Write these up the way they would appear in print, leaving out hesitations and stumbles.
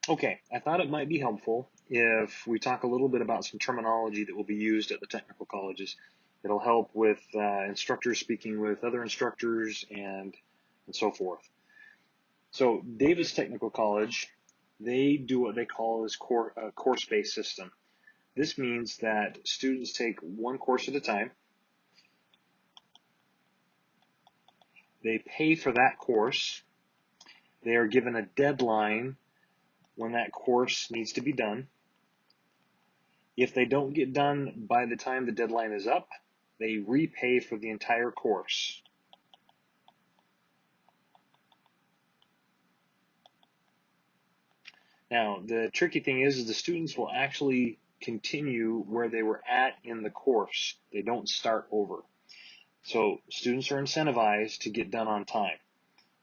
Okay, I thought it might be helpful if we talk a little bit about some terminology that will be used at the technical colleges. It'll help with instructors speaking with other instructors and so forth. So Davis Technical College, they do what they call this course-based system. This means that students take one course at a time. They pay for that course. They are given a deadline when that course needs to be done. If they don't get done by the time the deadline is up, they repay for the entire course. Now, the tricky thing is the students will actually continue where they were at in the course. They don't start over. So students are incentivized to get done on time.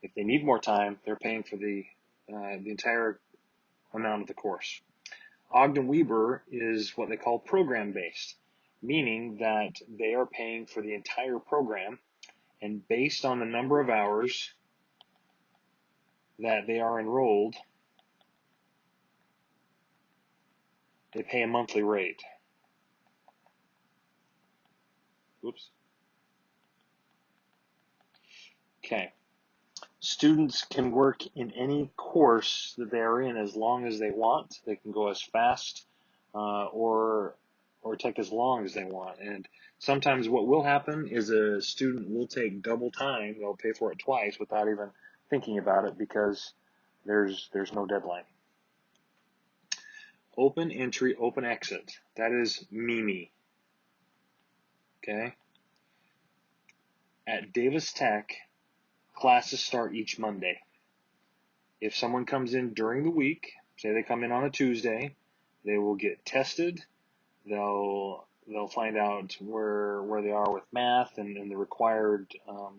If they need more time, they're paying for the entire amount of the course. Ogden Weber is what they call program-based, meaning that they are paying for the entire program, and based on the number of hours that they are enrolled, they pay a monthly rate. Oops. Okay. Students can work in any course that they are in as long as they want. They can go as fast or take as long as they want. And sometimes what will happen is a student will take double time. They'll pay for it twice without even thinking about it because there's no deadline. Open entry, open exit. That is MIME. Okay. At Davis Tech, classes start each Monday. If someone comes in during the week, say they come in on a Tuesday, they will get tested. They'll find out where they are with math and the required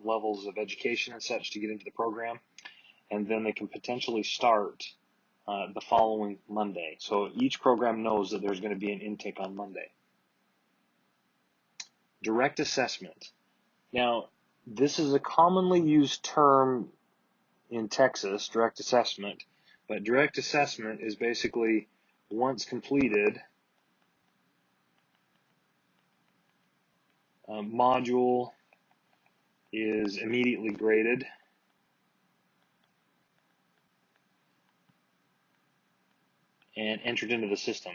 levels of education and such to get into the program, and then they can potentially start the following Monday. So each program knows that there's going to be an intake on Monday. Direct assessment. Now, this is a commonly used term in Texas, direct assessment, but direct assessment is basically once completed, a module is immediately graded and entered into the system.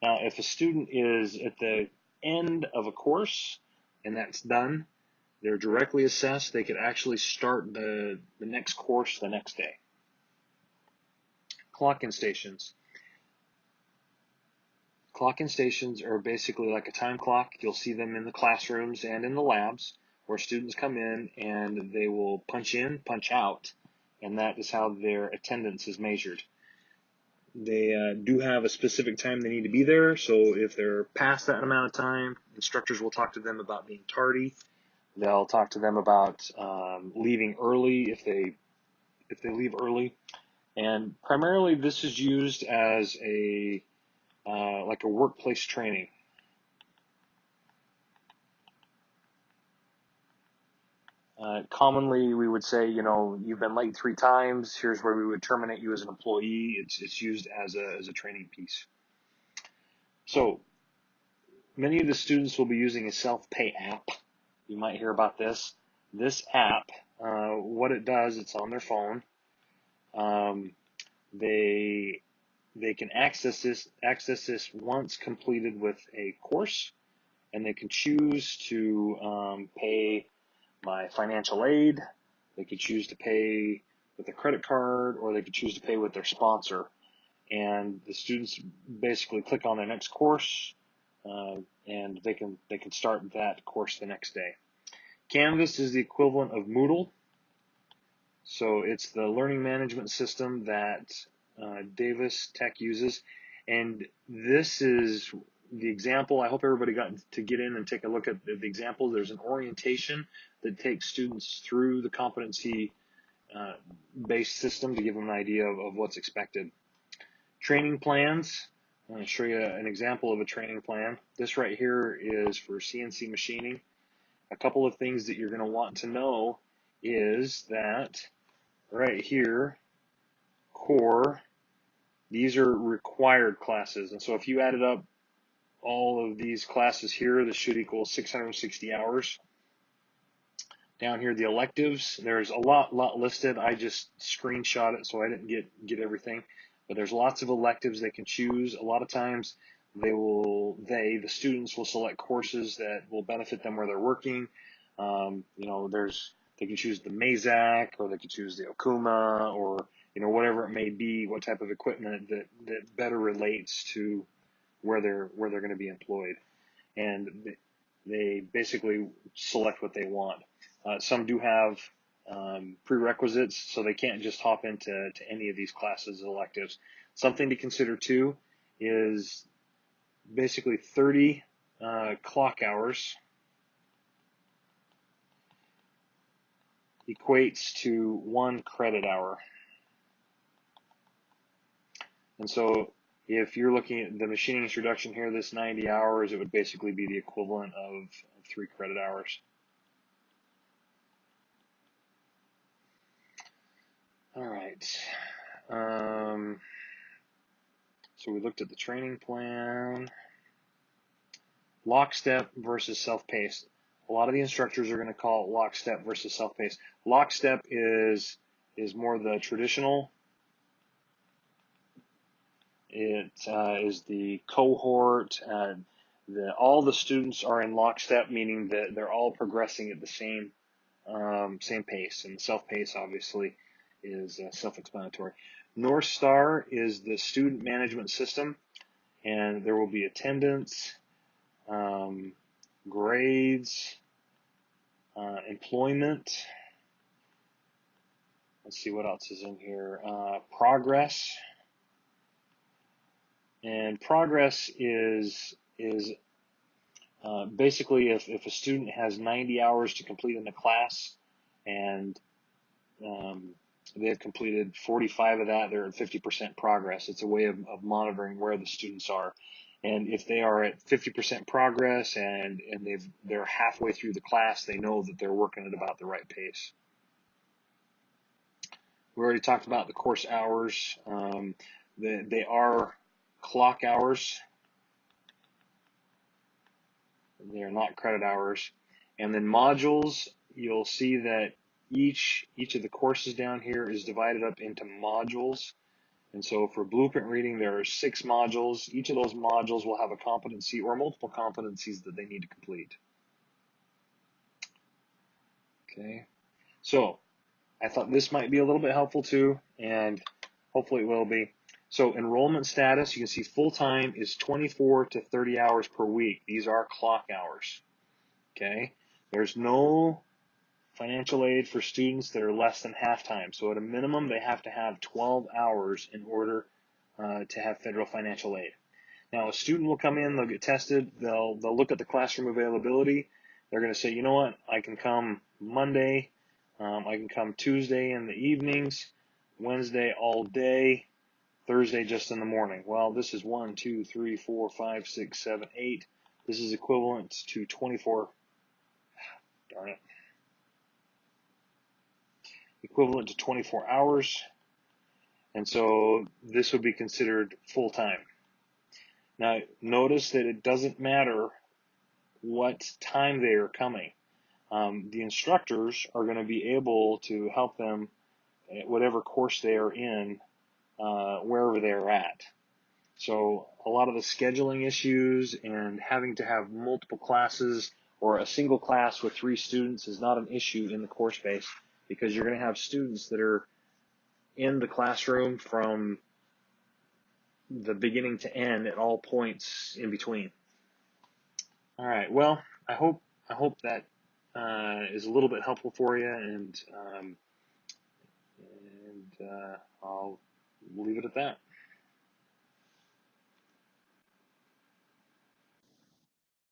Now, if a student is at the end of a course and that's done, they're directly assessed. They could actually start the next course the next day. Clock-in stations. Clock-in stations are basically like a time clock. You'll see them in the classrooms and in the labs where students come in and they will punch in, punch out, and that is how their attendance is measured. They do have a specific time they need to be there, so if they're past that amount of time, instructors will talk to them about being tardy. They'll talk to them about leaving early if they leave early. And primarily this is used as a like a workplace training. Commonly, we would say, you've been late 3 times. Here's where we would terminate you as an employee. It's used as a training piece. So many of the students will be using a self-pay app. You might hear about this. This app, what it does, it's on their phone. They can access this once completed with a course, and they can choose to pay by financial aid. They could choose to pay with a credit card, or they could choose to pay with their sponsor. And the students basically click on their next course, and they can start that course the next day. Canvas is the equivalent of Moodle. So it's the learning management system that Davis Tech uses. And this is the example. I hope everybody got to get in and take a look at the example. There's an orientation that takes students through the competency based system to give them an idea of what's expected. Training plans. I'm going to show you an example of a training plan. This right here is for CNC machining. A couple of things that you're going to want to know is that right here, core, these are required classes. And so if you added up all of these classes here, this should equal 660 hours. Down here, the electives, there's a lot listed. I just screenshot it, so I didn't get everything. But there's lots of electives they can choose. A lot of times, the students will select courses that will benefit them where they're working. They can choose the Mazak, or they can choose the Okuma, or whatever it may be, what type of equipment that better relates to where they're going to be employed, and they basically select what they want. Some do have prerequisites, so they can't just hop into any of these classes as electives. Something to consider too is basically 30 clock hours equates to 1 credit hour. And so if you're looking at the machining introduction here, this 90 hours, it would basically be the equivalent of 3 credit hours. All right. So we looked at the training plan. Lockstep versus self-paced. A lot of the instructors are going to call it lockstep versus self-paced. Lockstep is more the traditional. It is the cohort. All the students are in lockstep, meaning that they're all progressing at the same pace. And self-paced, obviously, is self-explanatory. North Star is the student management system, and there will be attendance, grades, employment. Let's see what else is in here. Progress. And progress is basically if a student has 90 hours to complete in the class, and they have completed 45 of that, they're at 50% progress. It's a way of monitoring where the students are. And if they are at 50% progress and they're halfway through the class, they know that they're working at about the right pace. We already talked about the course hours. They are clock hours. They are not credit hours. And then modules, you'll see that each of the courses down here is divided up into modules. And so for blueprint reading, there are 6 modules. Each of those modules will have a competency or multiple competencies that they need to complete. Okay, so I thought this might be a little bit helpful too, and hopefully it will be. So enrollment status, you can see full-time is 24 to 30 hours per week. These are clock hours. Okay, there's no financial aid for students that are less than half-time. So at a minimum, they have to have 12 hours in order to have federal financial aid. Now, a student will come in, they'll get tested, they'll look at the classroom availability. They're going to say, you know what, I can come Monday, I can come Tuesday in the evenings, Wednesday all day, Thursday just in the morning. Well, this is 1, 2, 3, 4, 5, 6, 7, 8. This is equivalent to 24. Darn it. Equivalent to 24 hours. And so this would be considered full-time. Now, notice that it doesn't matter what time they are coming. The instructors are going to be able to help them at whatever course they are in, wherever they're at. So a lot of the scheduling issues and having to have multiple classes or a single class with 3 students is not an issue in the course base, because you're going to have students that are in the classroom from the beginning to end at all points in between. All right. Well, I hope that is a little bit helpful for you, and I'll leave it at that.